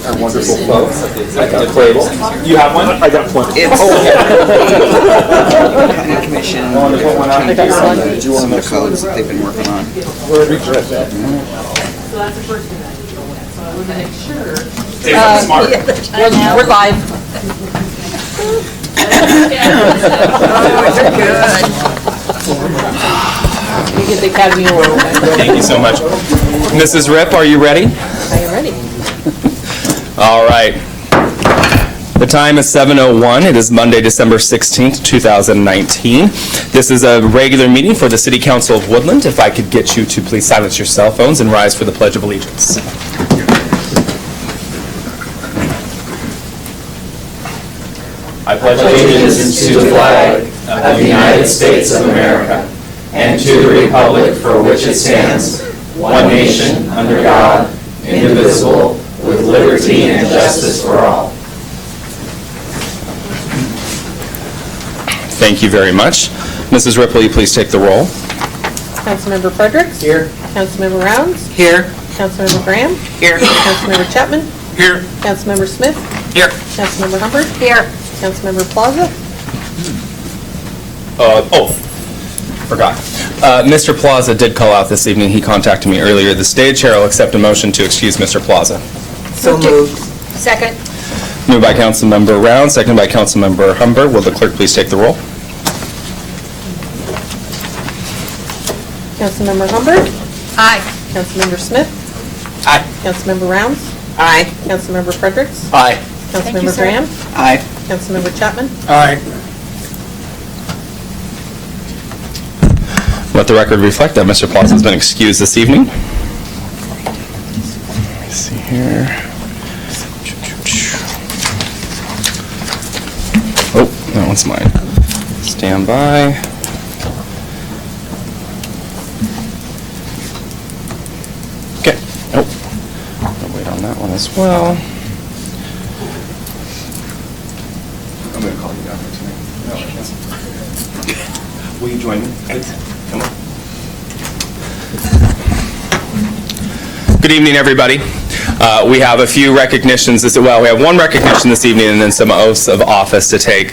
our wonderful folks at the table. You have one? I got one. It's Planning Commission. Do you want Some of the codes that they've been working on. So that's the first thing I did. So I want to make sure. smart. We're live. You get the Academy Award. Thank you so much. Mrs. Ripp, are you ready? I am ready. All right. The time is 7:01. It is Monday, December 16th, 2019. This is a regular meeting for the City Council of Woodland. If I could get you to please silence your cell phones and rise for the Pledge of Allegiance. I pledge allegiance to the flag of the United States of America and to the republic for which it stands, one nation, under God, indivisible, with liberty and justice for all. Thank you very much. Mrs. Ripp, will you please take the roll? Councilmember Fredericks? Here. Councilmember Rounds? Here. Councilmember Graham? Here. Councilmember Chapman? Here. Councilmember Smith? Here. Councilmember Humbyrd? Here. Councilmember Plaza? Forgot. Mr. Plaza did call out this evening. He contacted me earlier. The stage chair will accept a motion to excuse Mr. Plaza. So moved. Second. Moved by Councilmember Round, seconded by Councilmember Humbug. Will the clerk please take the roll? Councilmember Humbyrd? Aye. Councilmember Smith? Aye. Councilmember Rounds? Aye. Councilmember Fredericks? Aye. Councilmember Graham? Aye. Councilmember Chapman? Aye. Let the record reflect that Mr. Plaza has been excused this evening. Let me see here. Oh, that one's mine. Stand by. Okay. Oh, I'll wait on that one as well. I'm going to call you down here tonight. No, I can't. Will you join me, please? Come on. Good evening, everybody. We have a few recognitions. We have one recognition this evening and then some oaths of office to take.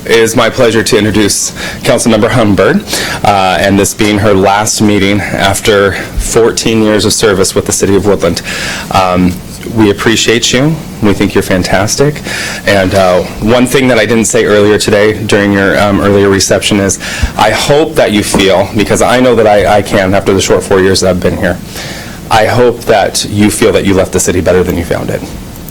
It is my pleasure to introduce Councilmember Humbyrd, and this being her last meeting after 14 years of service with the City of Woodland. We appreciate you. We think you're fantastic. And one thing that I didn't say earlier today during your earlier reception is I hope that you feel, because I know that I can after the short 4 years that I've been here, I hope that you feel that you left the city better than you found it.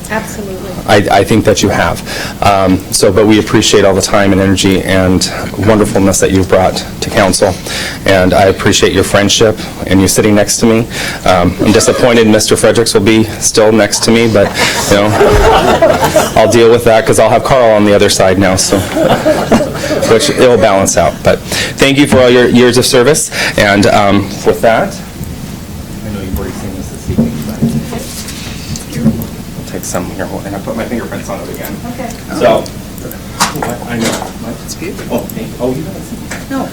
Absolutely. I think that you have. But we appreciate all the time and energy and wonderfulness that you've brought to council. And I appreciate your friendship and you sitting next to me. I'm disappointed Mr. Fredericks will be still next to me, but I'll deal with that because I'll have Carl on the other side now, so which it'll balance out. But thank you for all your years of service. And with that, I know you've already seen this evening, but take some here, and I put my fingerprints on it again. Okay. So, I know. It's beautiful. Oh, you haven't seen it? No.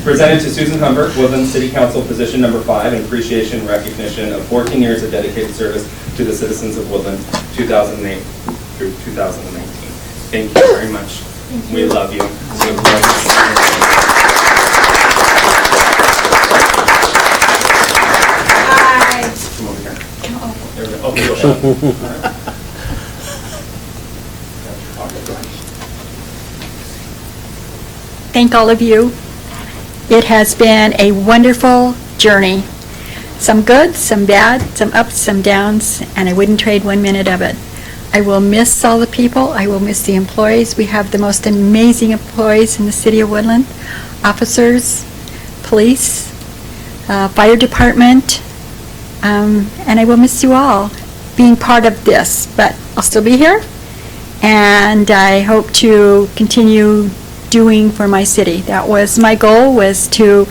Presented to Susan Humbert, Woodland City Council position number 5, in appreciation and recognition of 14 years of dedicated service to the citizens of Woodland, 2008 through 2019. Thank you very much. We love you. Come over here. There we go. Okay, go ahead. Thank all of you. It has been a wonderful journey. Some good, some bad, some ups, some downs, and I wouldn't trade 1 minute of it. I will miss all the people. I will miss the employees. We have the most amazing employees in the city of Woodland. Officers, police, fire department, and I will miss you all being part of this, but I'll still be here, and I hope to continue doing for my city. That was my goal, was to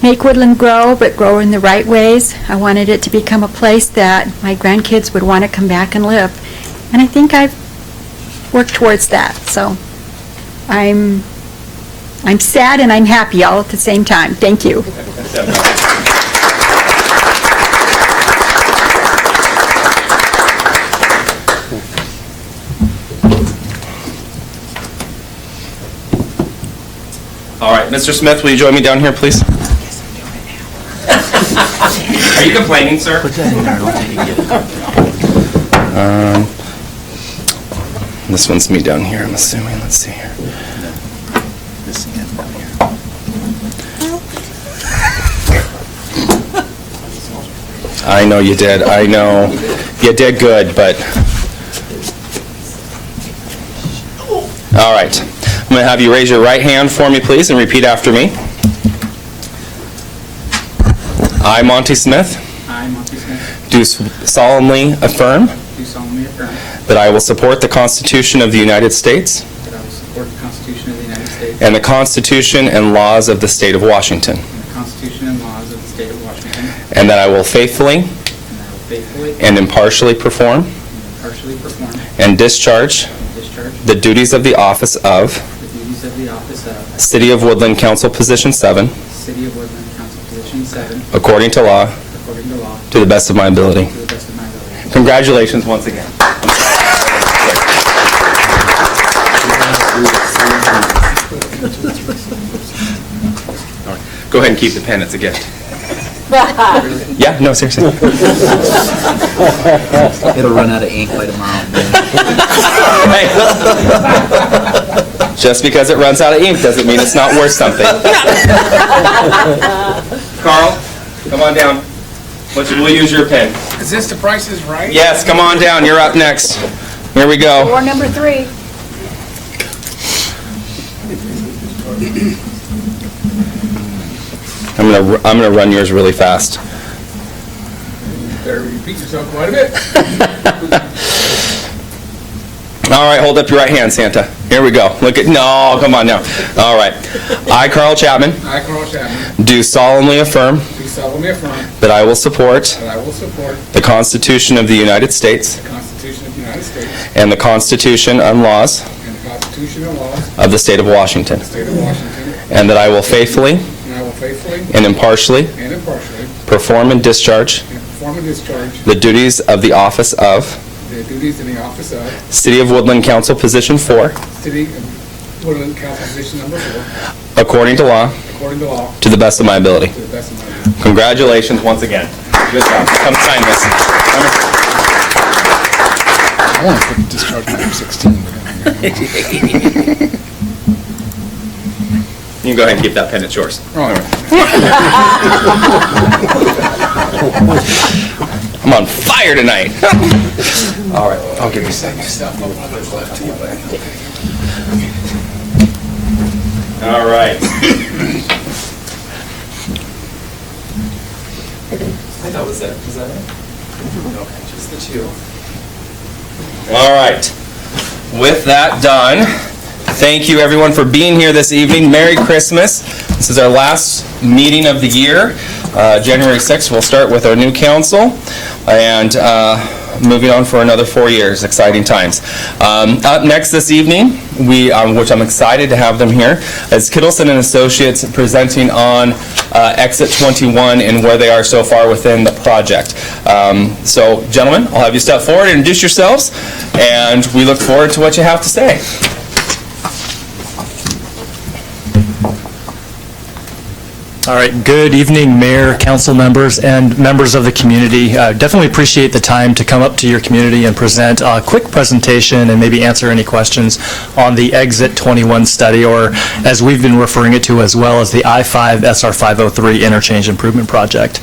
make Woodland grow, but grow in the right ways. I wanted it to become a place that my grandkids would want to come back and live, and I think I've worked towards that. So I'm sad and I'm happy all at the same time. Thank you. All right, Mr. Smith, will you join me down here, please? Are you complaining, sir? This one's me down here, I'm assuming. Let's see here. I know you did. I know you did good, but... All right. I'm going to have you raise your right hand for me, please, and repeat after me. I, Monte Smith, I, Monte Smith, do solemnly affirm do solemnly affirm that I will support the Constitution of the United States that I will support the Constitution of the United States and the Constitution and laws of the State of Washington, and the Constitution and laws of the State of Washington, and that I will faithfully and that I will faithfully and impartially perform and discharge the duties of the office of City of Woodland Council Position 7 City of Woodland Council Position 7 according to law according to law to the best of my ability. to the best of my ability. Congratulations once again. All right. Go ahead and keep the pen, it's a gift. Yeah, no, seriously. It'll run out of ink by tomorrow. Hey. Just because it runs out of ink doesn't mean it's not worth something. Carl, come on down. We'll use your pen. Is this the Price is Right? Yes, come on down. You're up next. Here we go. Or number 3. I'm gonna run yours really fast. Better repeat yourself quite a bit. All right, hold up your right hand, Santa. Here we go. No, come on now. All right. I, Carl Chapman, I, Carl Chapman, do solemnly affirm do solemnly affirm that I will support that I will support the Constitution of the United States the Constitution of the United States and the Constitution and laws and the Constitution and laws of of the State of Washington, the State of Washington, and that I will faithfully and I will faithfully and impartially and impartially perform and discharge perform and discharge the duties of the office of the duties in the office of City of Woodland Council Position 4 City of Woodland Council Position Number 4 according to law according to law to the best of my ability. to the best of my ability. Congratulations once again. Good job. Come sign this. I want to put discharge number 16. You can go ahead and keep that pen, it's yours. I'm on fire tonight. All right, I'll give you a second. All right. I thought was that it? Okay, just the two. All right. With that done, thank you everyone for being here this evening. Merry Christmas. This is our last meeting of the year. January 6th, we'll start with our new council and moving on for another 4 years. Exciting times. Up next this evening, which I'm excited to have them here, is Kittleson and Associates presenting on Exit 21 and where they are so far within the project. So, gentlemen, I'll have you step forward and introduce yourselves, and we look forward to what you have to say. All right, good evening, Mayor, council members, and members of the community. Definitely appreciate the time to come up to your community and present a quick presentation and maybe answer any questions on the Exit 21 study, or as we've been referring it to as well as the I-5 SR 503 Interchange Improvement Project.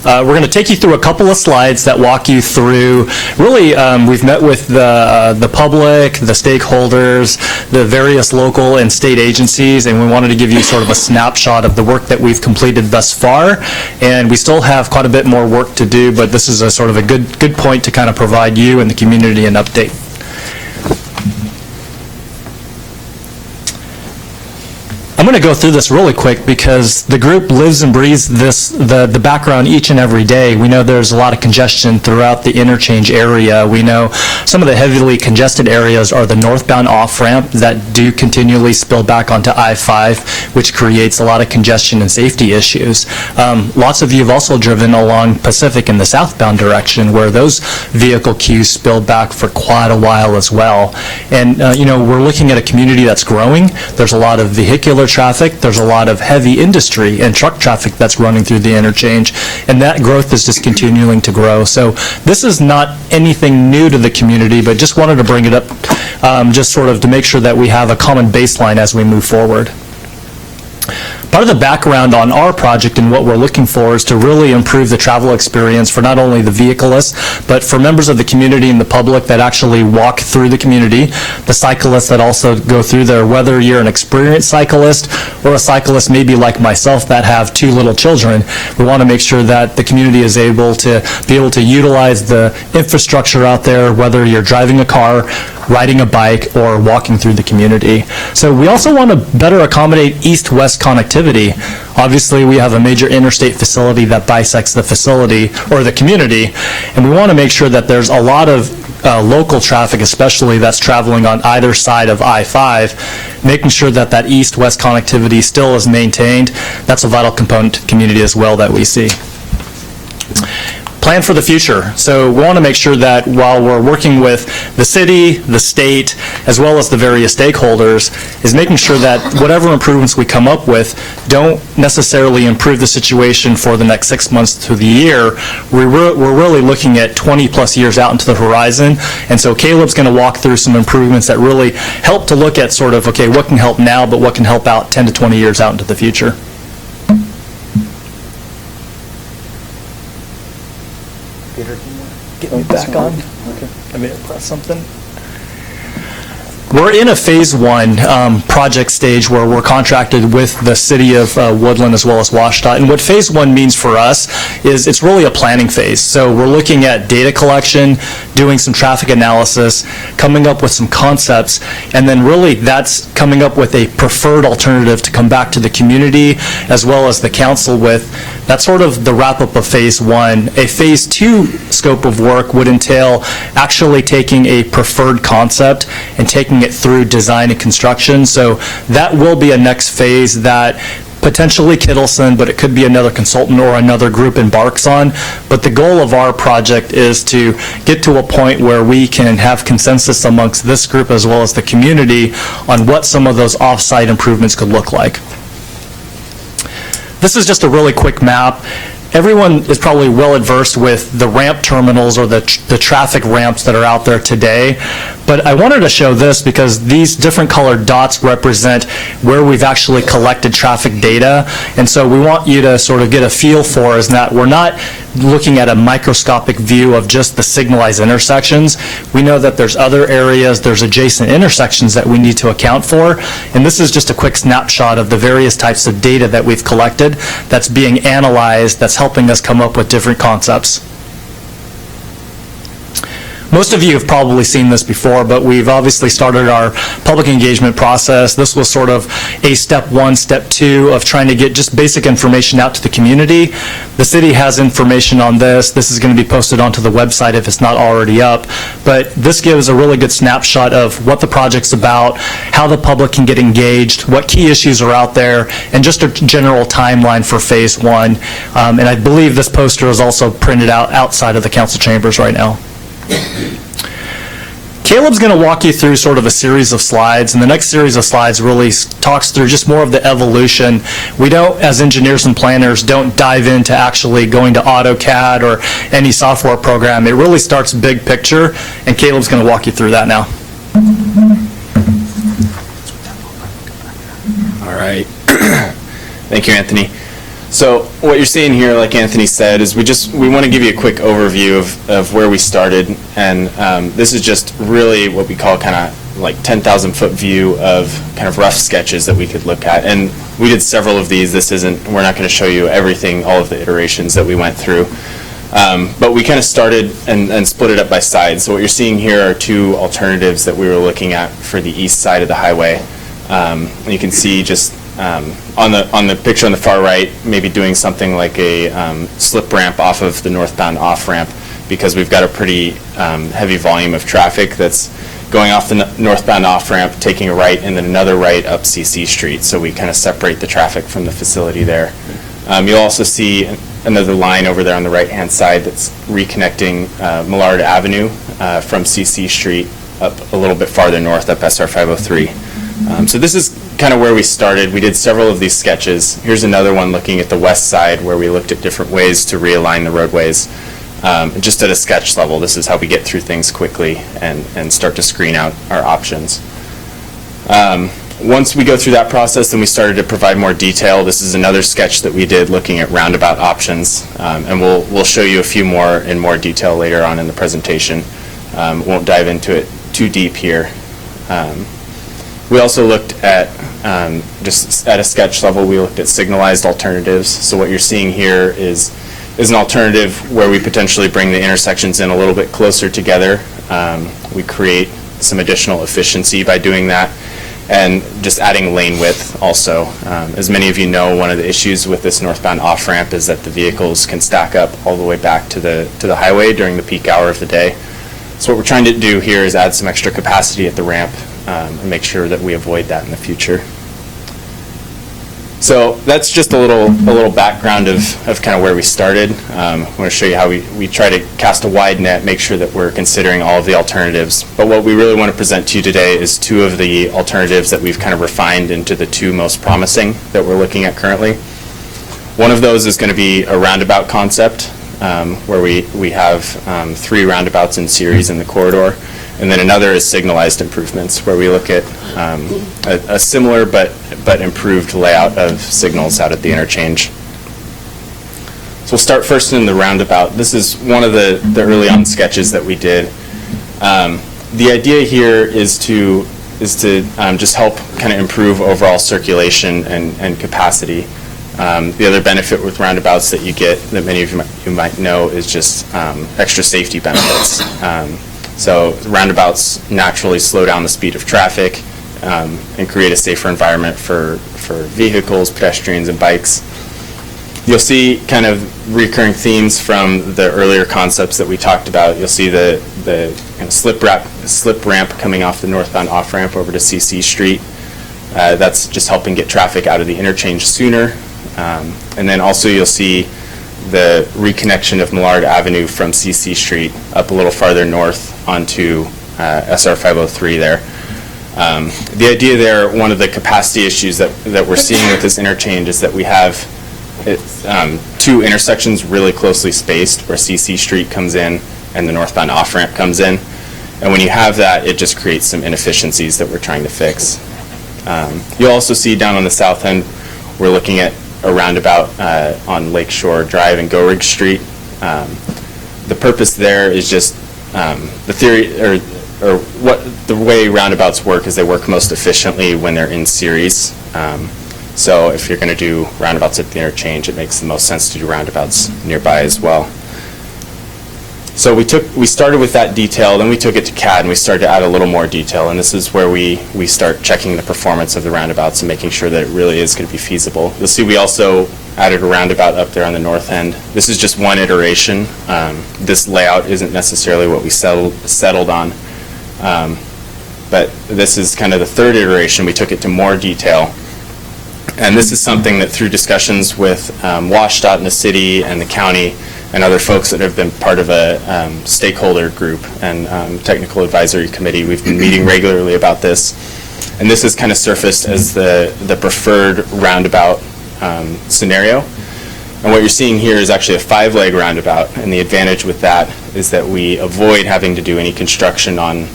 We're going to take you through a couple of slides that walk you through, really, we've met with the public, the stakeholders, the various local and state agencies, and we wanted to give you sort of a snapshot of the work that we've completed thus far, and we still have quite a bit more work to do, but this is a sort of a good point to kind of provide you and the community an update. I'm going to go through this really quick because the group lives and breathes the background each and every day. We know there's a lot of congestion throughout the interchange area. We know some of the heavily congested areas are the northbound off-ramp that do continually spill back onto I-5, which creates a lot of congestion and safety issues. Lots of you have also driven along Pacific in the southbound direction where those vehicle queues spill back for quite a while as well. And, we're looking at a community that's growing. There's a lot of vehicular vehicular traffic, there's a lot of heavy industry and truck traffic that's running through the interchange, and that growth is just continuing to grow. So this is not anything new to the community, but just wanted to bring it up just sort of to make sure that we have a common baseline as we move forward. Part of the background on our project and what we're looking for is to really improve the travel experience for not only the vehiclists, but for members of the community and the public that actually walk through the community, the cyclists that also go through there, whether you're an experienced cyclist or a cyclist maybe like myself that have 2 little children. We want to make sure that the community is able to utilize the infrastructure out there, whether you're driving a car, riding a bike, or walking through the community. So we also want to better accommodate east-west connectivity. Obviously, we have a major interstate facility that bisects the facility, or the community, and we want to make sure that there's a lot of local traffic, especially that's traveling on either side of I-5, making sure that that east-west connectivity still is maintained. That's a vital component to the community as well that we see. Plan for the future. So we want to make sure that while we're working with the city, the state, as well as the various stakeholders, is making sure that whatever improvements we come up with don't necessarily improve the situation for the next 6 months to the year. We're really looking at 20 plus years out into the horizon. And so Caleb's going to walk through some improvements that really help to look at sort of, okay, what can help now, but what can help out 10 to 20 years out into the future. Peter, can you get me back on? Okay. I may have pressed something. We're in a phase 1 project stage where we're contracted with the city of Woodland as well as WashDOT. And what phase 1 means for us is it's really a planning phase. So we're looking at data collection, doing some traffic analysis, coming up with some concepts, and then really that's coming up with a preferred alternative to come back to the community as well as the council with. That's sort of the wrap-up of phase 1. A phase 2 scope of work would entail actually taking a preferred concept and taking it through design and construction. So that will be a next phase that potentially Kittleson, but it could be another consultant or another group embarks on. But the goal of our project is to get to a point where we can have consensus amongst this group as well as the community on what some of those off-site improvements could look like. This is just a really quick map. Everyone is probably well adversed with the ramp terminals or the traffic ramps that are out there today. But I wanted to show this because these different colored dots represent where we've actually collected traffic data. And so we want you to sort of get a feel for is that we're not looking at a microscopic view of just the signalized intersections. We know that there's other areas, there's adjacent intersections that we need to account for. And this is just a quick snapshot of the various types of data that we've collected that's being analyzed, that's helping us come up with different concepts. Most of you have probably seen this before, but we've obviously started our public engagement process. This was sort of a step 1, step 2 of trying to get just basic information out to the community. The city has information on this. This is going to be posted onto the website if it's not already up. But this gives a really good snapshot of what the project's about, how the public can get engaged, what key issues are out there, and just a general timeline for phase 1. And I believe this poster is also printed out outside of the council chambers right now. Caleb's going to walk you through sort of a series of slides, and the next series of slides really talks through just more of the evolution. We don't, as engineers and planners, don't dive into actually going to AutoCAD or any software program. It really starts big picture, and Caleb's going to walk you through that now. All right. Thank you, Anthony. So what you're seeing here, like Anthony said, is we want to give you a quick overview of where we started, and this is just really what we call kind of like 10,000-foot view of kind of rough sketches that we could look at. And we did several of these. We're not going to show you everything, all of the iterations that we went through. But we kind of started and split it up by sides. So what you're seeing here are 2 alternatives that we were looking at for the east side of the highway. And you can see just on the picture on the far right, maybe doing something like a slip ramp off of the northbound off-ramp, because we've got a pretty heavy volume of traffic that's going off the northbound off-ramp, taking a right, and then another right up CC Street. So we kind of separate the traffic from the facility there. You'll also see another line over there on the right-hand side that's reconnecting Millard Avenue from CC Street up a little bit farther north, up SR 503. So this is kind of where we started. We did several of these sketches. Here's another one looking at the west side where we looked at different ways to realign the roadways. Just at a sketch level, this is how we get through things quickly and start to screen out our options. Once we go through that process, then we started to provide more detail. This is another sketch that we did looking at roundabout options, and we'll show you a few more in more detail later on in the presentation. Won't dive into it too deep here. We also looked at, just at a sketch level, we looked at signalized alternatives. So what you're seeing here is an alternative where we potentially bring the intersections in a little bit closer together. We create some additional efficiency by doing that, and just adding lane width also. As many of you know, one of the issues with this northbound off-ramp is that the vehicles can stack up all the way back to the highway during the peak hour of the day. So what we're trying to do here is add some extra capacity at the ramp and make sure that we avoid that in the future. So that's just a little background of kind of where we started. I want to show you how we try to cast a wide net, make sure that we're considering all of the alternatives. But what we really want to present to you today is two of the alternatives that we've kind of refined into the two most promising that we're looking at currently. One of those is going to be a roundabout concept, where we have 3 roundabouts in series in the corridor. And then another is signalized improvements, where we look at a similar but improved layout of signals out at the interchange. So we'll start first in the roundabout. This is one of the early on sketches that we did. The idea here is to just help kind of improve overall circulation and capacity. The other benefit with roundabouts that you get, that many of you might know, is just extra safety benefits. So roundabouts naturally slow down the speed of traffic and create a safer environment for vehicles, pedestrians, and bikes. You'll see kind of recurring themes from the earlier concepts that we talked about. You'll see the kind of slip ramp coming off the northbound off-ramp over to CC Street. That's just helping get traffic out of the interchange sooner. And then also you'll see the reconnection of Millard Avenue from CC Street up a little farther north onto SR 503 there. The idea there, one of the capacity issues that we're seeing with this interchange is that we have 2 intersections really closely spaced, where CC Street comes in and the northbound off-ramp comes in. And when you have that, it just creates some inefficiencies that we're trying to fix. You'll also see down on the south end, we're looking at a roundabout on Lakeshore Drive and Go Rig Street. The purpose there is just the theory, or what the way roundabouts work is they work most efficiently when they're in series. So if you're going to do roundabouts at the interchange, it makes the most sense to do roundabouts nearby as well. So we started with that detail, then we took it to CAD and we started to add a little more detail, and this is where we start checking the performance of the roundabouts and making sure that it really is going to be feasible. You'll see we also added a roundabout up there on the north end. This is just one iteration. This layout isn't necessarily what we settled on, but this is kind of the third iteration. We took it to more detail. And this is something that through discussions with WashDOT and the city and the county and other folks that have been part of a stakeholder group and technical advisory committee, we've been meeting regularly about this. And this has kind of surfaced as the preferred roundabout scenario. And what you're seeing here is actually a 5-leg roundabout. And the advantage with that is that we avoid having to do any construction on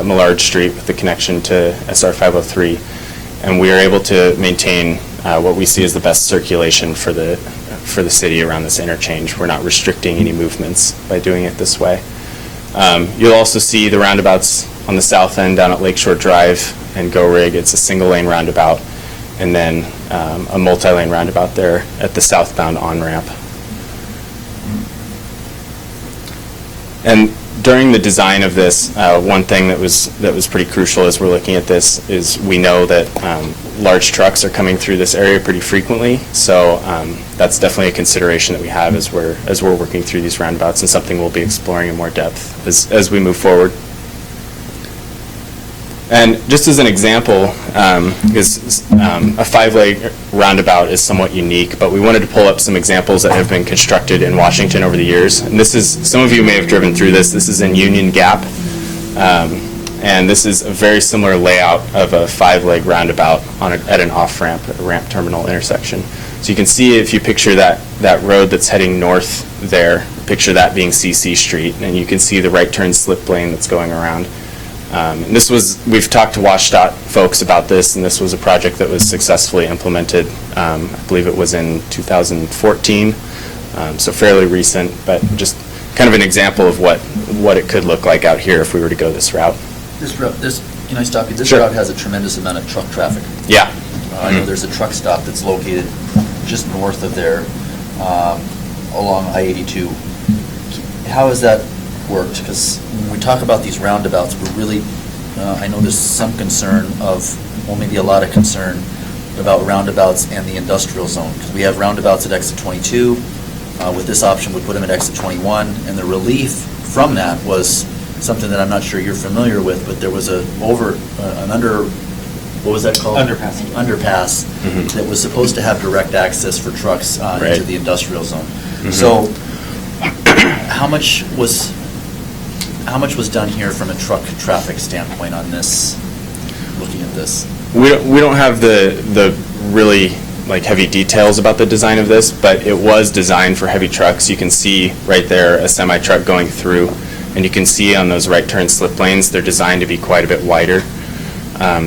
Millard Street with the connection to SR 503. And we are able to maintain what we see as the best circulation for the city around this interchange. We're not restricting any movements by doing it this way. You'll also see the roundabouts on the south end down at Lakeshore Drive and Go Rig. It's a single-lane roundabout, and then a multi-lane roundabout there at the southbound on-ramp. And during the design of this, one thing that was pretty crucial as we're looking at this is we know that large trucks are coming through this area pretty frequently, so that's definitely a consideration that we have as we're working through these roundabouts, and something we'll be exploring in more depth as we move forward. And just as an example, is a 5-leg roundabout is somewhat unique, but we wanted to pull up some examples that have been constructed in Washington over the years. And this is, some of you may have driven through this. This is in Union Gap. And this is a very similar layout of a 5-leg roundabout at an off-ramp, a ramp terminal intersection. So you can see, if you picture that road that's heading north there, picture that being CC Street, and you can see the right turn slip lane that's going around. And we've talked to WashDOT folks about this, and this was a project that was successfully implemented. I believe it was in 2014, so fairly recent, but just kind of an example of what it could look like out here if we were to go this route. Can I stop you? This Sure. route has a tremendous amount of truck traffic. Yeah. I know there's a truck stop that's located just north of there, along I-82. How has that worked? Because when we talk about these roundabouts, we're really, I know there's some concern well, maybe a lot of concern about roundabouts and the industrial zone. Because we have roundabouts at exit 22. With this option, we put them at exit 21. And the relief from that was something that I'm not sure you're familiar with, but there was what was that called? Underpass. Underpass that was supposed to have direct access for trucks Right. into the industrial zone. So how much was done here from a truck traffic standpoint on this, looking at this? We don't have the really heavy details about the design of this, but it was designed for heavy trucks. You can see right there a semi-truck going through, and you can see on those right turn slip lanes, they're designed to be quite a bit wider.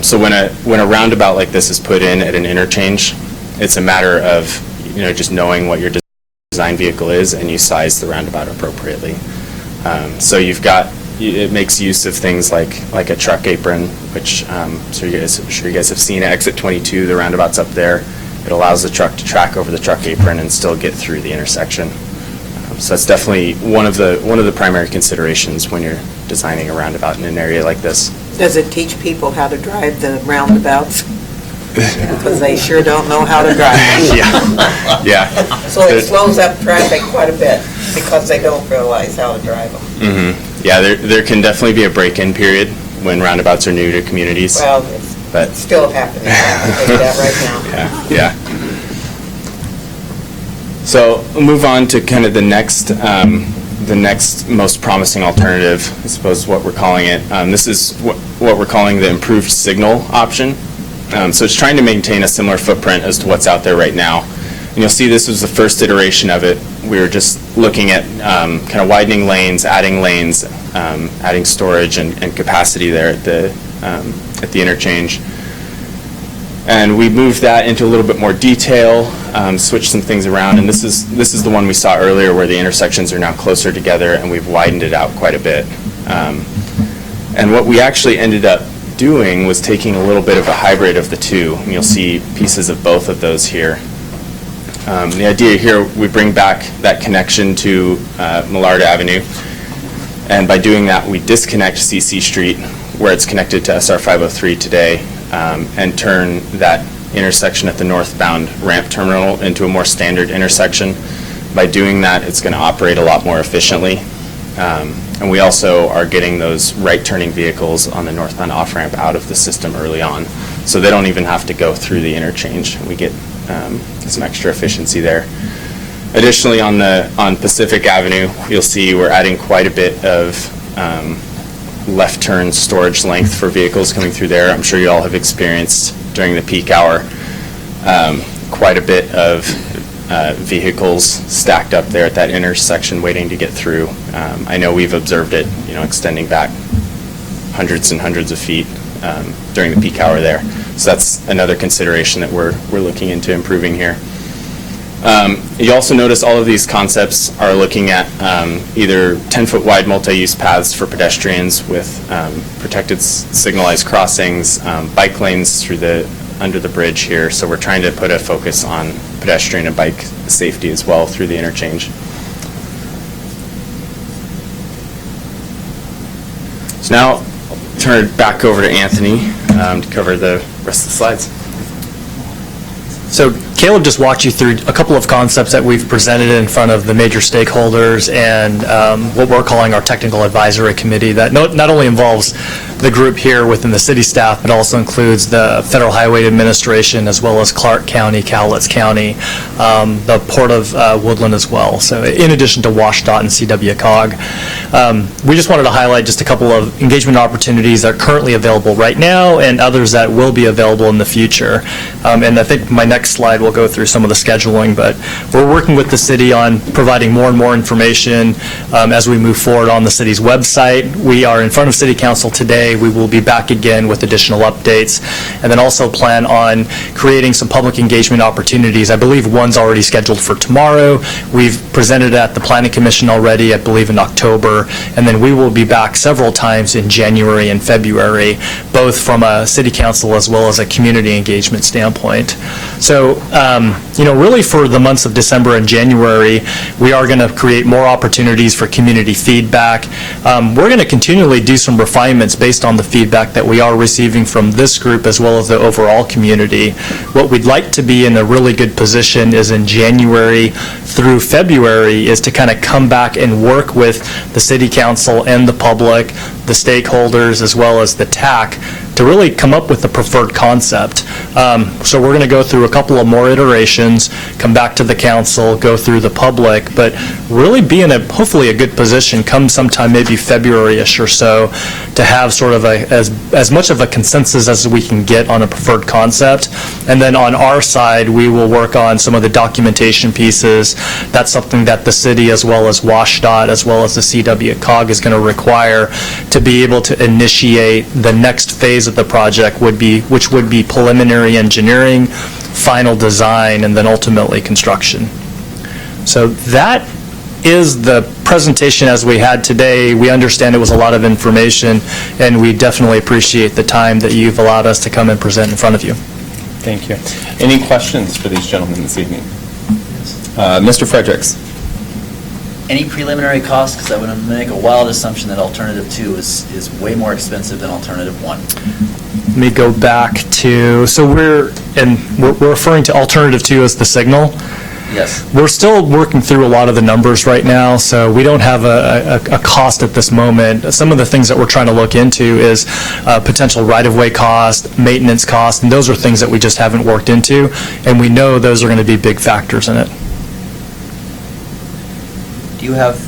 So when a roundabout like this is put in at an interchange, it's a matter of just knowing what your design vehicle is, and you size the roundabout appropriately. So it makes use of things like a truck apron, which I'm sure you guys have seen at exit 22. The roundabout's up there. It allows the truck to track over the truck apron and still get through the intersection. So that's definitely one of the primary considerations when you're designing a roundabout in an area like this. Does it teach people how to drive the roundabouts? Because they sure don't know how to drive. Yeah. So it slows up traffic quite a bit because they don't realize how to drive them. Yeah, there can definitely be a break-in period when roundabouts are new to communities. Well, but it's still happening. I'll tell you that right now. Yeah. So we'll move on to kind of the next most promising alternative, I suppose is what we're calling it. This is what we're calling the improved signal option. So it's trying to maintain a similar footprint as to what's out there right now. And you'll see this was the first iteration of it. We were just looking at kind of widening lanes, adding storage and capacity there at the interchange. And we moved that into a little bit more detail, switched some things around, and this is the one we saw earlier where the intersections are now closer together, and we've widened it out quite a bit. And what we actually ended up doing was taking a little bit of a hybrid of the two, and you'll see pieces of both of those here. The idea here, we bring back that connection to Millard Avenue, and by doing that, we disconnect CC Street, where it's connected to SR 503 today, and turn that intersection at the northbound ramp terminal into a more standard intersection. By doing that, it's going to operate a lot more efficiently. And we also are getting those right-turning vehicles on the northbound off-ramp out of the system early on, so they don't even have to go through the interchange. We get some extra efficiency there. Additionally, on Pacific Avenue, you'll see we're adding quite a bit of left turn storage length for vehicles coming through there. I'm sure you all have experienced during the peak hour quite a bit of vehicles stacked up there at that intersection waiting to get through. I know we've observed it, extending back hundreds and hundreds of feet during the peak hour there. So that's another consideration that we're looking into improving here. You also notice all of these concepts are looking at either 10-foot wide multi-use paths for pedestrians with protected signalized crossings, bike lanes under the bridge here. So we're trying to put a focus on pedestrian and bike safety as well through the interchange. So now I'll turn it back over to Anthony to cover the rest of the slides. So Caleb just walked you through a couple of concepts that we've presented in front of the major stakeholders and what we're calling our technical advisory committee that not only involves the group here within the city staff, but also includes the Federal Highway Administration as well as Clark County, Cowlitz County, the Port of Woodland as well. So in addition to WashDOT and CWCOG. We just wanted to highlight just a couple of engagement opportunities that are currently available right now and others that will be available in the future. And I think my next slide will go through some of the scheduling, but we're working with the city on providing more and more information as we move forward on the city's website. We are in front of City Council today. We will be back again with additional updates, and then also plan on creating some public engagement opportunities. I believe one's already scheduled for tomorrow. We've presented at the Planning Commission already, I believe in October, and then we will be back several times in January and February, both from a City Council as well as a community engagement standpoint. So, really for the months of December and January, we are going to create more opportunities for community feedback. We're going to continually do some refinements based on the feedback that we are receiving from this group as well as the overall community. What we'd like to be in a really good position is in January through February is to kind of come back and work with the City Council and the public, the stakeholders, as well as the TAC to really come up with the preferred concept. So we're going to go through a couple of more iterations, come back to the council, go through the public, but really be in hopefully a good position come sometime maybe February-ish or so to have sort of as much of a consensus as we can get on a preferred concept. And then on our side, we will work on some of the documentation pieces. That's something that the city as well as WashDOT as well as the CWCOG is going to require to be able to initiate the next phase of the project, which would be preliminary engineering, final design, and then ultimately construction. So that is the presentation as we had today. We understand it was a lot of information, and we definitely appreciate the time that you've allowed us to come and present in front of you. Thank you. Any questions for these gentlemen this evening? Mr. Fredericks. Any preliminary costs? Because I would make a wild assumption that alternative 2 is way more expensive than alternative 1. Let me go back to, so we're referring to alternative 2 as the signal. Yes. We're still working through a lot of the numbers right now, so we don't have a cost at this moment. Some of the things that we're trying to look into is potential right-of-way cost, maintenance cost, and those are things that we just haven't worked into, and we know those are going to be big factors in it. Do you have,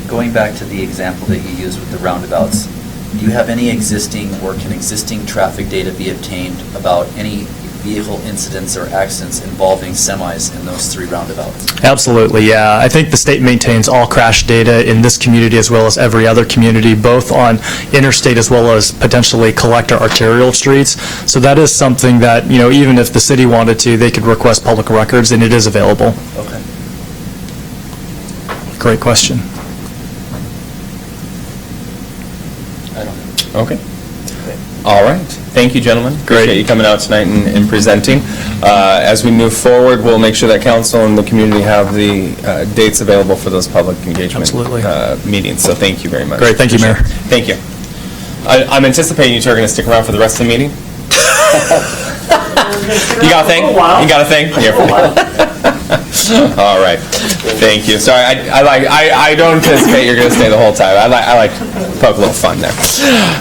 going back to the example that you used with the roundabouts, do you have any existing or can existing traffic data be obtained about any vehicle incidents or accidents involving semis in those 3 roundabouts? Absolutely, yeah. I think the state maintains all crash data in this community as well as every other community, both on interstate as well as potentially collector arterial streets. So that is something that, even if the city wanted to, they could request public records, and it is available. Okay. Great question. I don't know. Okay. All right. Thank you, gentlemen. Appreciate you coming out tonight and presenting. As we move forward, we'll make sure that council and the community have the dates available for those public engagement meetings. So thank you very much. Great. Thank you, Mayor. Thank you. I'm anticipating you two are going to stick around for the rest of the meeting. You got a thing? You got a thing? All right. Thank you. Sorry, I don't anticipate you're going to stay the whole time. I like to poke a little fun there.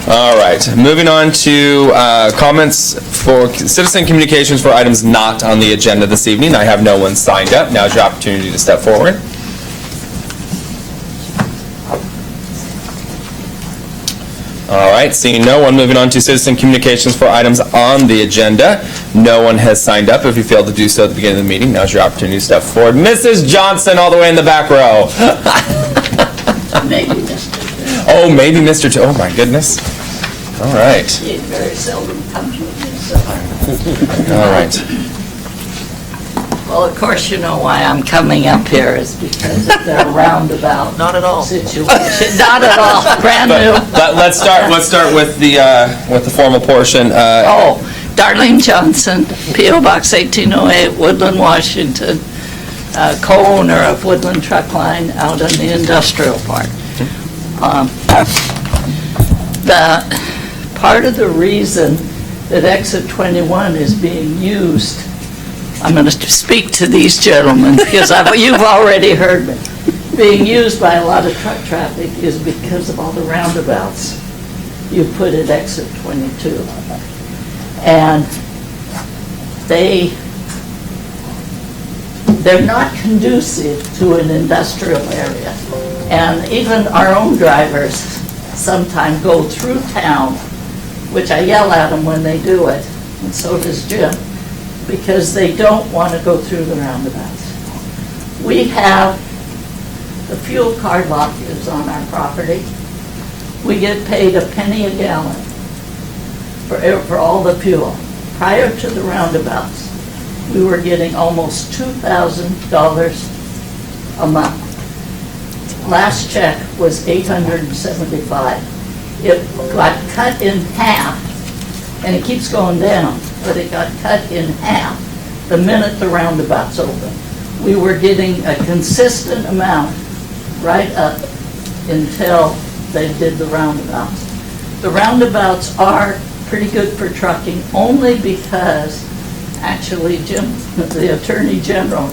All right. Moving on to comments for citizen communications for items not on the agenda this evening. I have no one signed up. Now's your opportunity to step forward. All right, seeing no one, moving on to citizen communications for items on the agenda. No one has signed up. If you failed to do so at the beginning of the meeting, now's your opportunity to step forward. Mrs. Johnson, all the way in the back row. Maybe Mr. Oh, maybe Mr. Oh, my goodness. All right. He very seldom comes with himself. All right. Well, of course, you know why I'm coming up here is because of their roundabout. Not at all. Situation. Not at all. Brand new. Let's start with the formal portion. Darlene Johnson, P.O. Box 1808, Woodland, Washington, co-owner of Woodland Truck Line out in the industrial park. Part of the reason that exit 21 is being used, I'm going to speak to these gentlemen because you've already heard me, being used by a lot of truck traffic is because of all the roundabouts you put at exit 22. And they're not conducive to an industrial area. And even our own drivers sometimes go through town, which I yell at them when they do it, and so does Jim, because they don't want to go through the roundabouts. We have, the fuel card lot is on our property. We get paid a penny a gallon for all the fuel. Prior to the roundabouts, we were getting almost $2,000 a month. Last check was $875. It got cut in half, and it keeps going down, but it got cut in half the minute the roundabouts opened. We were getting a consistent amount right up until they did the roundabouts. The roundabouts are pretty good for trucking only because actually Jim, the Attorney General,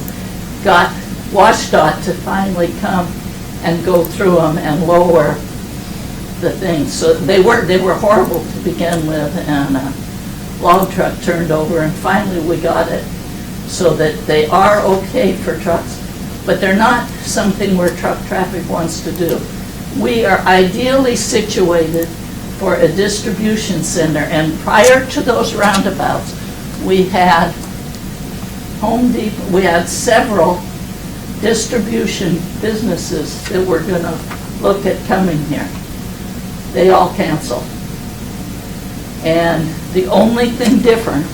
got WashDOT to finally come and go through them and lower the things. So they were horrible to begin with, and a log truck turned over, and finally we got it so that they are okay for trucks, but they're not something where truck traffic wants to do. We are ideally situated for a distribution center, and prior to those roundabouts, we had Home Depot, we had several distribution businesses that were going to look at coming here. They all canceled. And the only thing different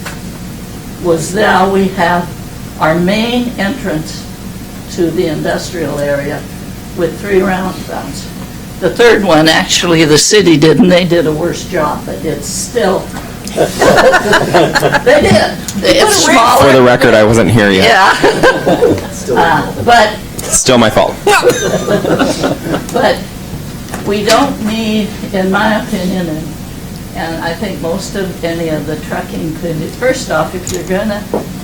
was now we have our main entrance to the industrial area with 3 roundabouts. The third one, actually, the city did, and they did a worse job, but it's still, they did. It's smaller. For the record, I wasn't here yet. Yeah. But Still my fault. But we don't need, in my opinion, and I think most of any of the trucking could, first off, if you're going to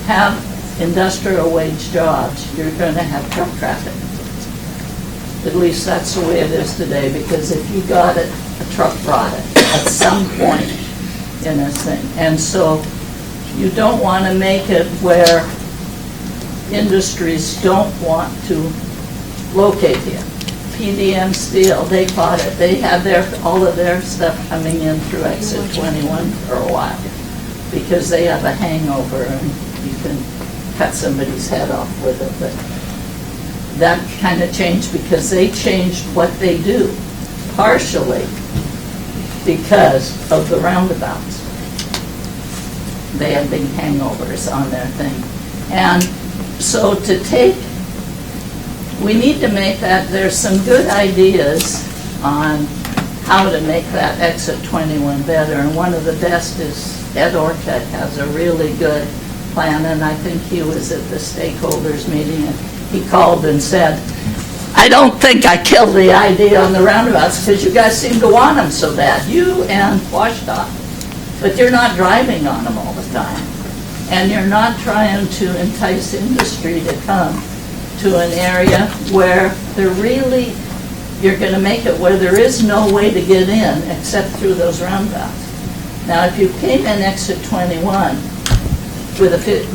have industrial wage jobs, you're going to have truck traffic. At least that's the way it is today, because if you got it, a truck brought it at some point in this thing. And so you don't want to make it where industries don't want to locate here. PDM Steel, they bought it. They have all of their stuff coming in through exit 21 for a while because they have a hangover and you can cut somebody's head off with it. But that kind of changed because they changed what they do, partially because of the roundabouts. They have big hangovers on their thing. And so we need to make that, there's some good ideas on how to make that exit 21 better, and one of the best is Ed Orcutt has a really good plan, and I think he was at the stakeholders meeting, and he called and said, I don't think I killed the idea on the roundabouts because you guys seem to want them so bad, you and WashDOT, but you're not driving on them all the time, and you're not trying to entice industry to come to an area where you're going to make it where there is no way to get in except through those roundabouts. Now, if you came in exit 21,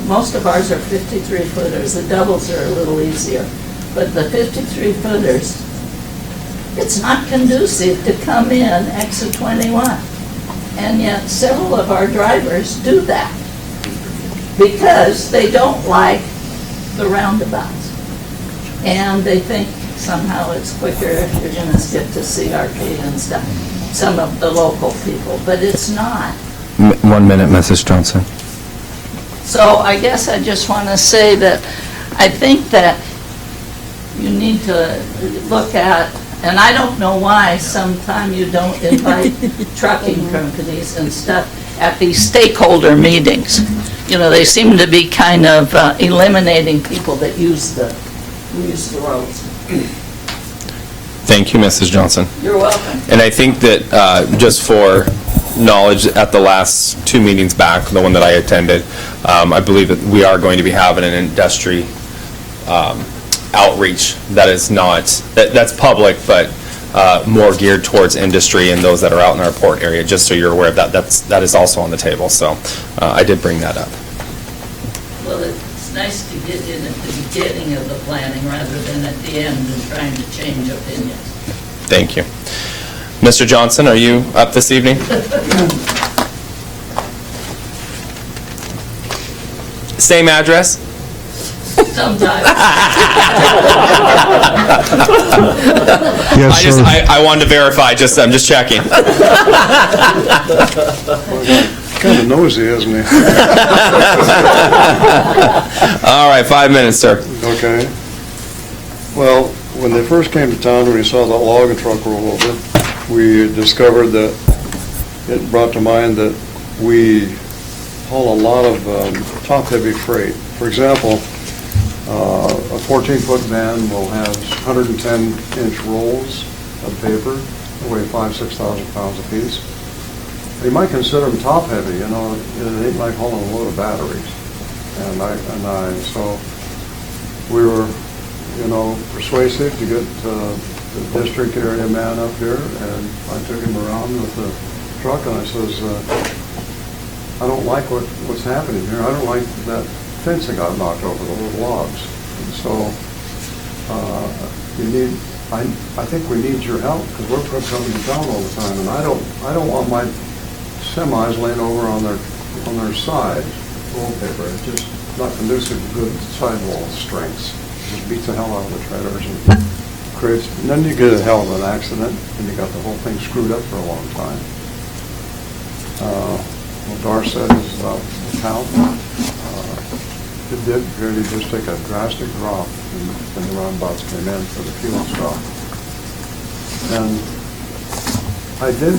most of ours are 53-footers, the doubles are a little easier, but the 53-footers, it's not conducive to come in exit 21. And yet, several of our drivers do that because they don't like the roundabouts. And they think somehow it's quicker if you're going to skip to CRP and stuff, some of the local people, but it's not. 1 minute, Mrs. Johnson. So I guess I just want to say that I think that you need to look at, and I don't know why sometime you don't invite trucking companies and stuff at these stakeholder meetings. You know, they seem to be kind of eliminating people that use the roads. Thank you, Mrs. Johnson. You're welcome. And I think that just for knowledge, at the last 2 meetings back, the one that I attended, I believe that we are going to be having an industry outreach that is not, that's public, but more geared towards industry and those that are out in our port area, just so you're aware of that. That is also on the table, so I did bring that up. Well, it's nice to get in at the beginning of the planning rather than at the end and trying to change opinions. Thank you. Mr. Johnson, are you up this evening? Same address? Sometimes. Yes, sir. I wanted to verify, I'm just checking. Kind of nosy, isn't he? All right, 5 minutes, sir. Okay. Well, when they first came to town, when we saw that logging truck roll over, we discovered that it brought to mind that we haul a lot of top-heavy freight. For example, a 14-foot van will have 110-inch rolls of paper, that weigh 5,000–6,000 pounds apiece. You might consider them top-heavy, it ain't like hauling a load of batteries. So we were, persuasive to get the district area man up here, and I took him around with the truck, and I says, I don't like what's happening here. I don't like that fence that got knocked over, the little logs. And so I think we need your help, because we're coming to town all the time, and I don't want my semis laying over on their sides, wallpaper. It's just not conducive to good sidewall strengths. It just beats the hell out of the treaders and then you get a hell of an accident, and you got the whole thing screwed up for a long time. What Dar said is about the count. It did really just take a drastic drop when the roundabouts came in for the fuel stop. And I did,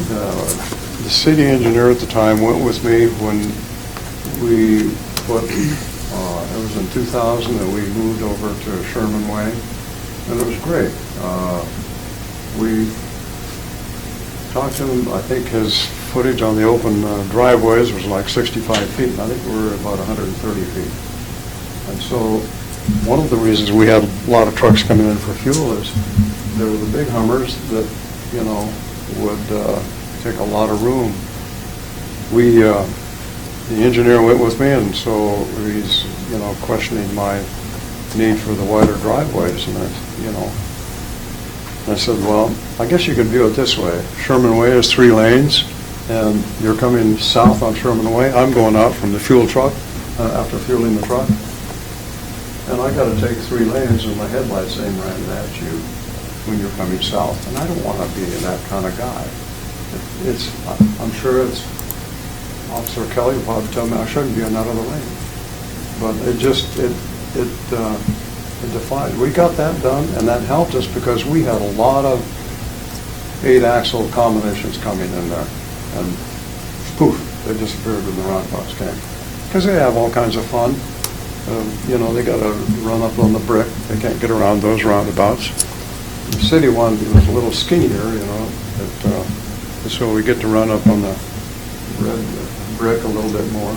the city engineer at the time went with me when we put, it was in 2000 that we moved over to Sherman Way, and it was great. We talked to him. I think his footage on the open driveways was like 65 feet, and I think we were about 130 feet. And so one of the reasons we had a lot of trucks coming in for fuel is there were the big Hummers that, would take a lot of room. The engineer went with me, and so he's, questioning my need for the wider driveways, and I said, well, I guess you could view it this way. Sherman Way is 3 lanes, and you're coming south on Sherman Way. I'm going out from the fuel truck after fueling the truck, and I got to take 3 lanes, and my headlights aim right at you when you're coming south, and I don't want to be that kind of guy. I'm sure it's Officer Kelly will probably tell me I shouldn't be in that other lane, but it defied. We got that done, and that helped us because we had a lot of 8-axle combinations coming in there, and poof, they disappeared when the roundabouts came. Because they have all kinds of fun. They got to run up on the brick. They can't get around those roundabouts. The city one was a little skinnier, so we get to run up on the red brick a little bit more.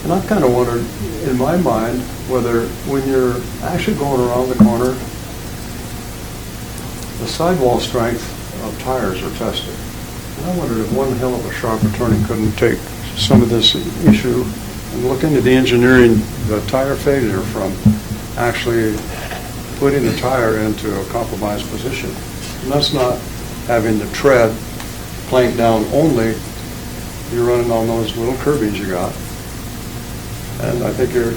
And I've kind of wondered, in my mind, whether when you're actually going around the corner, the sidewall strength of tires are tested. And I wondered if one hell of a sharp attorney couldn't take some of this issue and look into the engineering, the tire failure from actually putting the tire into a compromised position. And that's not having the tread planked down only. You're running on those little curvings you got. And I think you're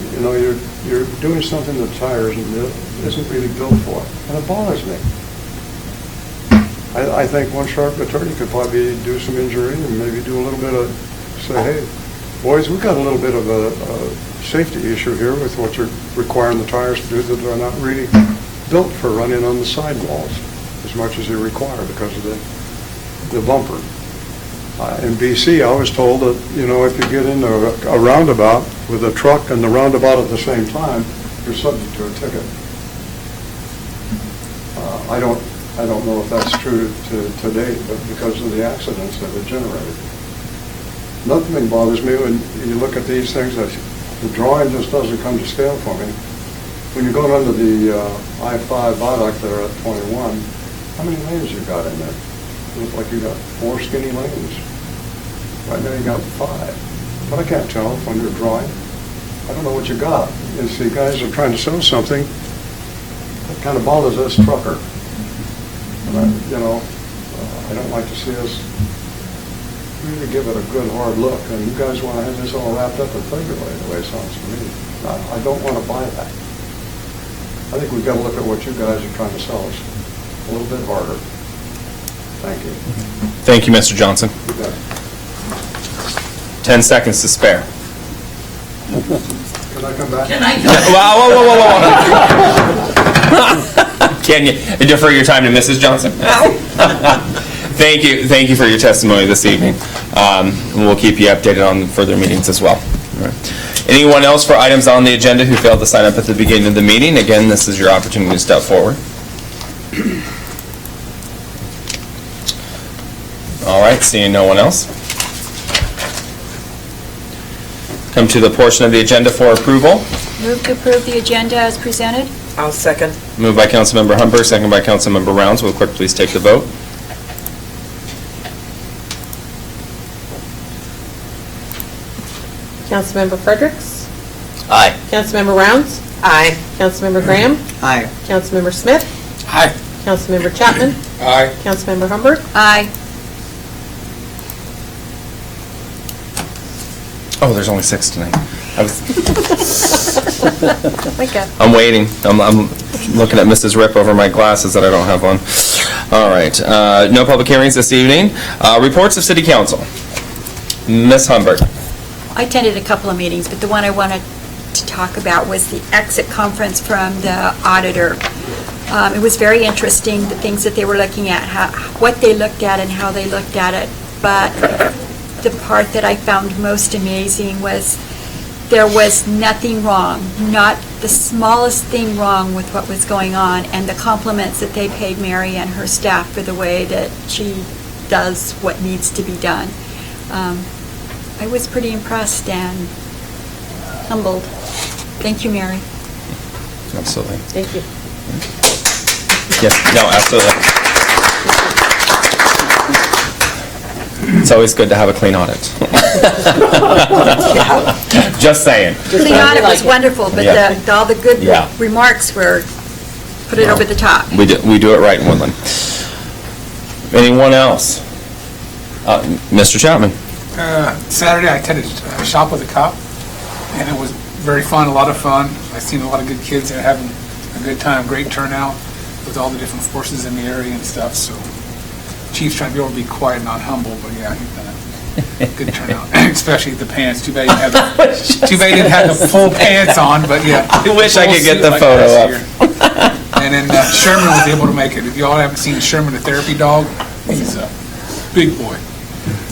doing something the tire isn't really built for. And it bothers me. I think one sharp attorney could probably do some engineering and maybe do a little bit of, say, hey, boys, we've got a little bit of a safety issue here with what you're requiring the tires to do, that they're not really built for running on the sidewalls as much as they require because of the bumper. In BC, I was told that, if you get into a roundabout with a truck and the roundabout at the same time, you're subject to a ticket. I don't know if that's true to date, but because of the accidents that it generated. Nothing bothers me when you look at these things, that the drawing just doesn't come to scale for me. When you're going under the I-5 viaduct there at 21, How many lanes you got in there? Looks like you got 4 skinny lanes. Right now you got 5. But I can't tell when you're drawing. I don't know what you got. You see, guys are trying to sell something that kind of bothers us trucker. And I don't like to see us really give it a good hard look. And you guys want to have this all wrapped up and figured the way it sounds to me. I don't want to buy that. I think we've got to look at what you guys are trying to sell us a little bit harder. Thank you. Thank you, Mr. Johnson. You bet. 10 seconds to spare. Can I come back? Can I Whoa. Can you defer your time to Mrs. Johnson? Thank you for your testimony this evening. We'll keep you updated on further meetings as well. All right. Anyone else for items on the agenda who failed to sign up at the beginning of the meeting? Again, this is your opportunity to step forward. All right, seeing no one else. Come to the portion of the agenda for approval. Move to approve the agenda as presented. I'll second. Moved by Councilmember Humbug, second by Councilmember Rounds. Will the clerk please take the vote? Councilmember Fredericks. Aye. Councilmember Rounds. Aye. Councilmember Graham. Aye. Councilmember Smith. Aye. Councilmember Chapman. Aye. Councilmember Humbyrd. Aye. Oh, there's only 6 tonight. Wake up. I'm waiting. I'm looking at Mrs. Rip over my glasses that I don't have on. All right. No public hearings this evening. Reports of City Council. Ms. Humbert. I attended a couple of meetings, but the one I wanted to talk about was the exit conference from the auditor. It was very interesting, the things that they were looking at, what they looked at and how they looked at it. But the part that I found most amazing was there was nothing wrong, not the smallest thing wrong with what was going on, and the compliments that they paid Mary and her staff for the way that she does what needs to be done. I was pretty impressed and humbled. Thank you, Mary. Absolutely. Thank you. Yes, no, absolutely. It's always good to have a clean audit. Just saying. Clean audit was wonderful, but Yeah. all the good Yeah. remarks were, put it over the top. We do it right in Woodland. Anyone else? Mr. Chapman. Saturday, I attended Shop with a Cop, and it was very fun, a lot of fun. I've seen a lot of good kids that are having a good time, great turnout with all the different forces in the area and stuff, so Chief's trying to be able to be quiet and not humble, but yeah, he's done a good turnout, especially the pants. Too bad he didn't have the full pants on, but yeah. I wish I full could get suit the like photo last up. year. And then Sherman was able to make it. If y'all haven't seen Sherman, the therapy dog, he's a big boy,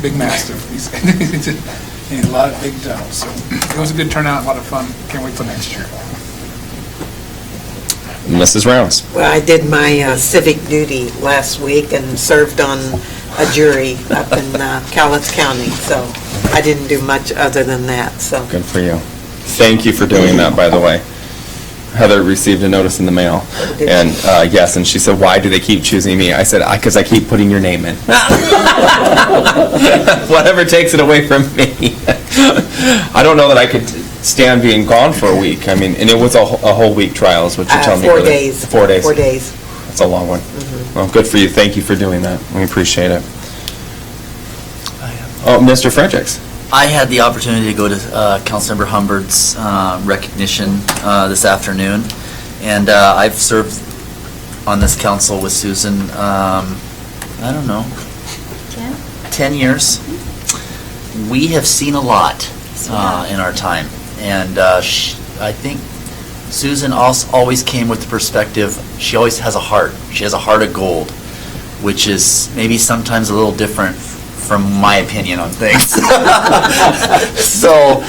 big mastiff. He's a lot of big dogs. So it was a good turnout, a lot of fun. Can't wait till next year. Mrs. Rounds. Well, I did my civic duty last week and served on a jury up in Cowlitz County, so I didn't do much other than that, so. Good for you. Thank you for doing that, by the way. Heather received a notice in the mail, and yes, and she said, "Why do they keep choosing me?" I said, "Because I keep putting your name in." Whatever takes it away from me. I don't know that I could stand being gone for a week. I mean, and it was a whole week trial, is what you're telling me. 4 really. days. 4 days. 4 days. That's a long one. Well, good for you. Thank you for doing that. We appreciate it. Oh, Mr. Fredericks. I had the opportunity to go to Councilmember Humbyrd's recognition this afternoon, and I've served on this council with Susan, I don't know, 10 years. We have seen a lot in our time, and I think Susan always came with the perspective, she always has a heart. She has a heart of gold, which is maybe sometimes a little different from my opinion on things. So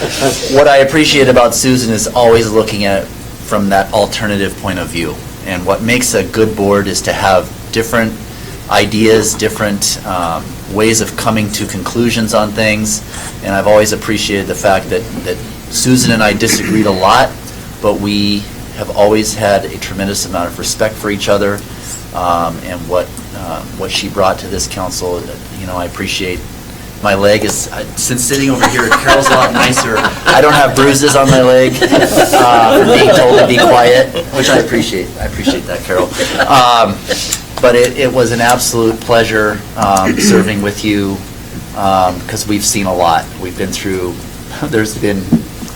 what I appreciate about Susan is always looking at it from that alternative point of view. And what makes a good board is to have different ideas, different ways of coming to conclusions on things. And I've always appreciated the fact that Susan and I disagreed a lot, but we have always had a tremendous amount of respect for each other. And what what she brought to this council. I appreciate. My leg is, since sitting over here, Carol's a lot nicer. I don't have bruises on my leg for being told to be quiet, which I appreciate. I appreciate that, Carol. But it was an absolute pleasure serving with you, because we've seen a lot. We've been through, there's been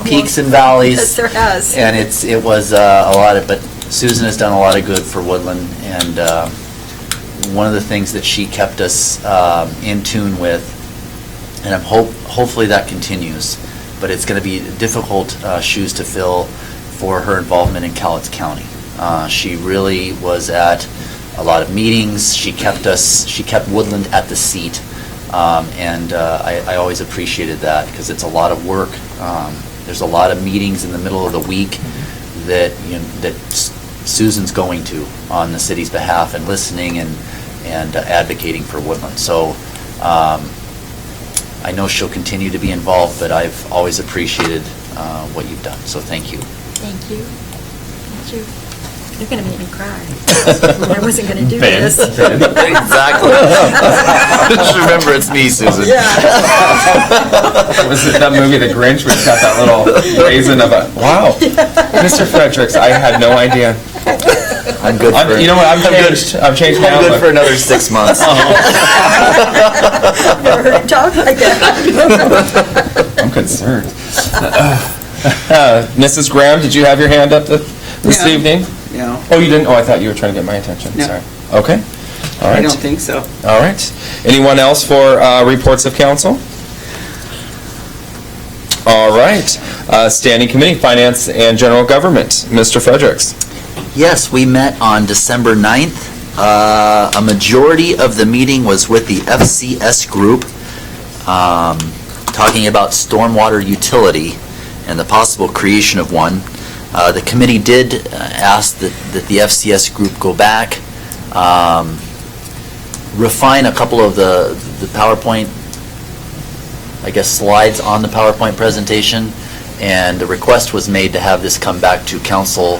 peaks and valleys. Yes, there has. And it was a lot of, but Susan has done a lot of good for Woodland, and one of the things that she kept us in tune with, and hopefully that continues, but it's going to be difficult shoes to fill for her involvement in Cowlitz County. She really was at a lot of meetings. She kept Woodland at the seat, and I always appreciated that, because it's a lot of work. There's a lot of meetings in the middle of the week that Susan's going to on the city's behalf and listening and advocating for Woodland. So I know she'll continue to be involved, but I've always appreciated what you've done. So thank you. Thank you. Thank you. You're going to make me cry. I wasn't going to do Ben. this. Exactly. Just remember, it's me, Susan. Was it that movie, The Grinch, where it's got that little raisin of a, wow. Mr. Fredericks, I had no idea. I'm good for. You know what, I've changed my I'm good outlook. for another 6 months. Never heard him talk like that. I'm concerned. Mrs. Graham, did you have your hand up this evening? No, Oh, you didn't? Oh, I thought you were trying to get my attention. No. Sorry. Okay. All right. I don't think so. All right. Anyone else for reports of council? All right. Standing Committee, Finance and General Government. Mr. Fredericks. Yes, we met on December 9th. A majority of the meeting was with the FCS group, talking about stormwater utility and the possible creation of one. The committee did ask that the FCS group go back, refine a couple of the PowerPoint, I guess, slides on the PowerPoint presentation, and the request was made to have this come back to council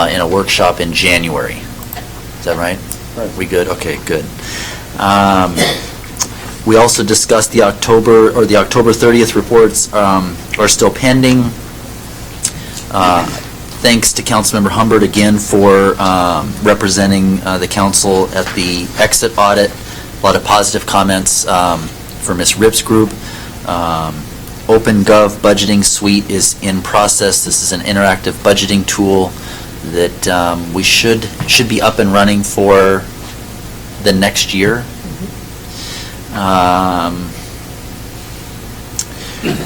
in a workshop in January. Is that right? Right. We good? Okay, good. We also discussed the October 30th reports are still pending. Thanks to Councilmember Humbyrd again for representing the council at the exit audit. A lot of positive comments for Ms. Ripp's group. OpenGov budgeting suite is in process. This is an interactive budgeting tool that we should be up and running for the next year.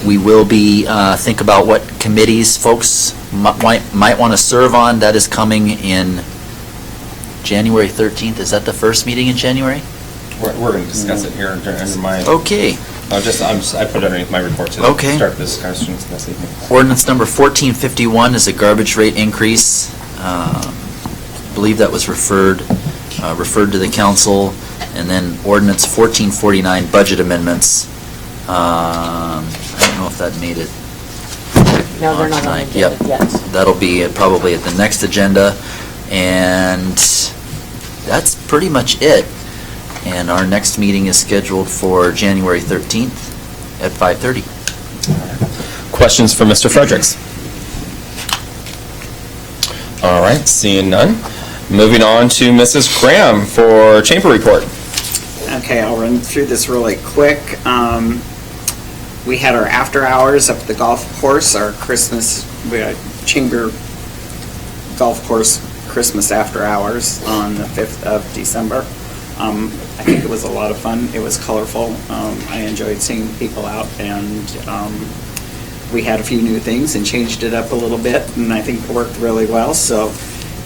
We will be think about what committees folks might want to serve on. That is coming in January 13th. Is that the first meeting in January? We're going to discuss it here under my... Okay. I put it underneath my report to Okay. start the discussions this evening. Ordinance number 1451 is a garbage rate increase. Believe that was referred to the council. And then ordinance 1449 budget amendments. I don't know if that made it No, they're on not on tonight. the Yep. agenda yet. That'll be probably at the next agenda. And that's pretty much it. And our next meeting is scheduled for January 13th at 5:30. Questions for Mr. Fredericks? All right, seeing none. Moving on to Mrs. Graham for chamber report. Okay, I'll run through this really quick. We had our after hours up at the golf course, our Christmas, we had chamber golf course Christmas after hours on the 5th of December. I think it was a lot of fun. It was colorful. I enjoyed seeing people out, and we had a few new things and changed it up a little bit, and I think it worked really well. So,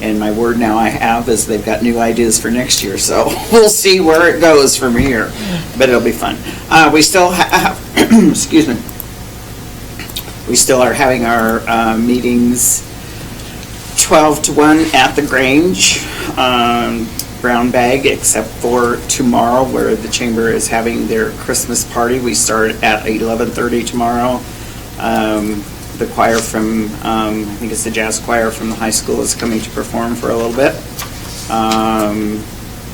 and my word now I have is they've got new ideas for next year, so we'll see where it goes from here, but it'll be fun. We still have, excuse me, we still are having our meetings 12 to 1 at the Grange, brown bag, except for tomorrow where the chamber is having their Christmas party. We start at 11:30 tomorrow. The choir from, I think it's the jazz choir from the high school is coming to perform for a little bit.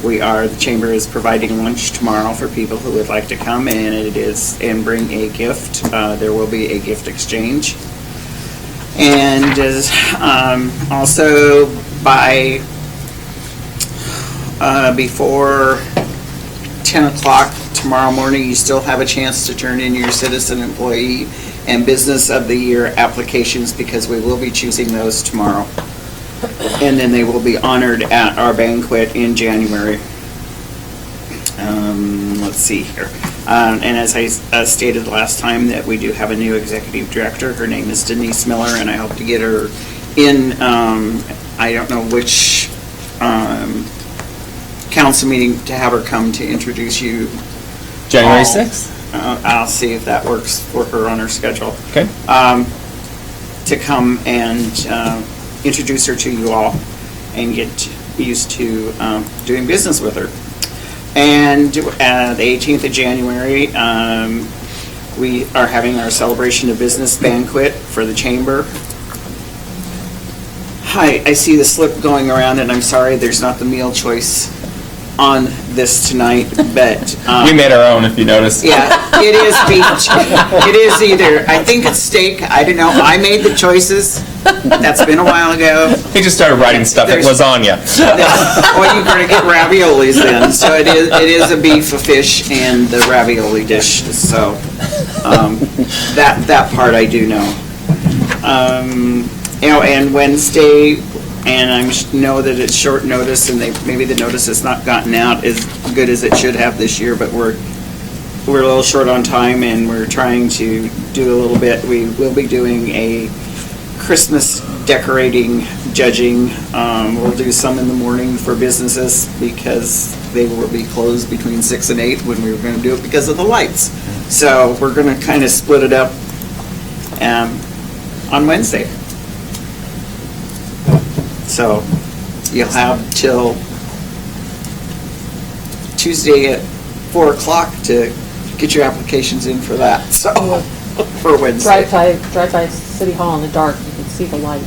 The chamber is providing lunch tomorrow for people who would like to come, and bring a gift. There will be a gift exchange. And also before 10 o'clock tomorrow morning, you still have a chance to turn in your Citizen Employee and Business of the Year applications, because we will be choosing those tomorrow. And then they will be honored at our banquet in January. Let's see here. And as I stated last time, that we do have a new executive director. Her name is Denise Miller, and I hope to get her in, I don't know which council meeting to have her come to introduce you. January all. 6th? I'll see if that works for her on her schedule. Okay. To come and introduce her to you all and get used to doing business with her. And the 18th of January, we are having our Celebration of Business banquet for the chamber. Hi, I see the slip going around, and I'm sorry there's not the meal choice on this tonight, but... We made our own, if you noticed. Yeah, it is beef. It is either, I think it's steak, I don't know, I made the choices. That's been a while ago. He just started writing stuff at lasagna. Well, you're going to get raviolis then. So it is a beef, a fish, and the ravioli dish. So that part I do know. And Wednesday, and I know that it's short notice, and maybe the notice has not gotten out as good as it should have this year, but we're a little short on time, and we're trying to do a little bit. We will be doing a Christmas decorating judging. We'll do some in the morning for businesses, because they will be closed between 6 and 8 when we were going to do it because of the lights. So we're going to kind of split it up on Wednesday. So you'll have till Tuesday at 4 o'clock to get your applications in for that. So for Wednesday. Drive by City Hall in the dark, you can see the lights.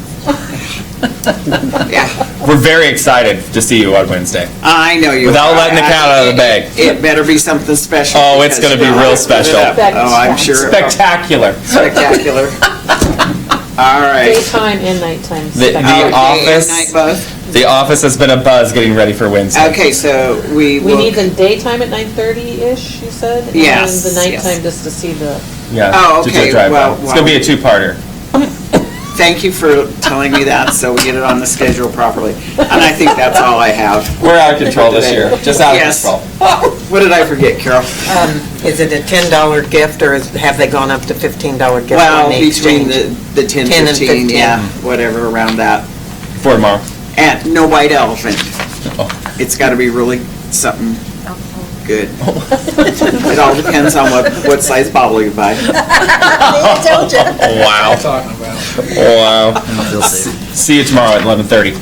Yeah. We're very excited to see you on Wednesday. I know you. Without letting the cat out of the bag. It better be something special. Oh, it's going to be real special. Oh, I'm sure. Spectacular. Spectacular. All right. Daytime and nighttime. The office has been a buzz getting ready for Wednesday. Okay, so we We will. need the daytime at 9:30-ish, you said? Yes, And the yes. nighttime just to see the... Yeah. Oh, to do a okay, drive-by. well, It's going to be a two-parter. Thank you for telling me that, so we get it on the schedule properly. And I think that's all I have. We're out of control this year. Just out of Yes. control. What did I forget, Carol? Is it a $10 gift, or have they gone up to $15 gift Well, on the between exchange? the 10, 10 and 15, 15. yeah, whatever, around that. For tomorrow. And no white elephant. It's got to be really something good. It all depends on what size bottle you buy. Wow. Talking about. Wow. See you tomorrow at 11:30.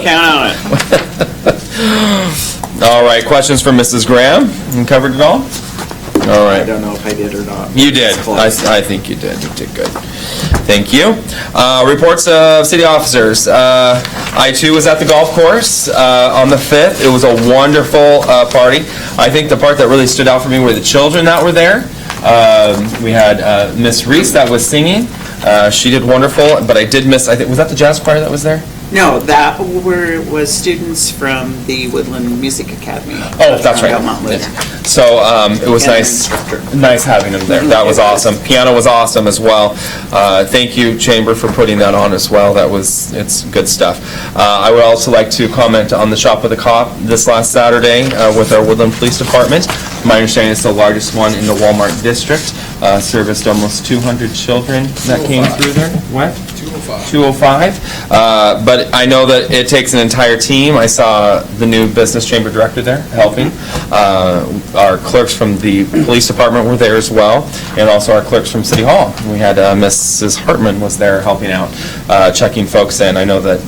Count on it. All right, questions for Mrs. Graham? You covered it all? All I right. don't know if I did or not. You did. It's close. I think you did. You did good. Thank you. Reports of city officers. I too was at the golf course on the 5th. It was a wonderful party. I think the part that really stood out for me were the children that were there. We had Miss Reese that was singing. She did wonderful, but I did miss, I think, was that the jazz choir that was there? No, that was students from the Woodland Music Academy. Oh, that's right. Belmont Live. So it was Piano nice instructor. having them there. That was awesome. Piano was awesome as well. Thank you, Chamber, for putting that on as well. It's good stuff. I would also like to comment on the Shop with a Cop this last Saturday with our Woodland Police Department. My understanding it's the largest one in the Walmart district. Serviced almost 200 children that came through there. What? 205. But I know that it takes an entire team. I saw the new business chamber director there helping. Our clerks from the police department were there as well, and also our clerks from City Hall. We had Mrs. Hartman was there helping out, checking folks in. I know that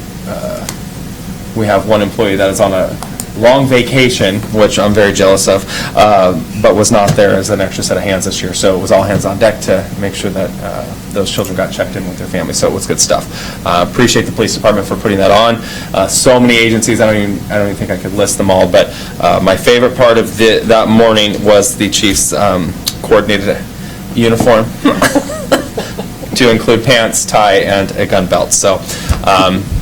we have one employee that is on a long vacation, which I'm very jealous of, but was not there as an extra set of hands this year. So it was all hands on deck to make sure that those children got checked in with their families. So it was good stuff. Appreciate the police department for putting that on. So many agencies, I don't even think I could list them all, but my favorite part of that morning was the chief's coordinated uniform to include pants, tie, and a gun belt. So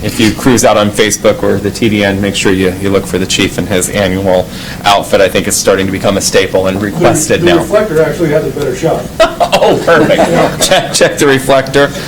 if you cruise out on Facebook or the TDN, make sure you look for the chief in his annual outfit. I think it's starting to become a staple and requested now. The reflector actually has a better shot. Oh, perfect. Check the reflector.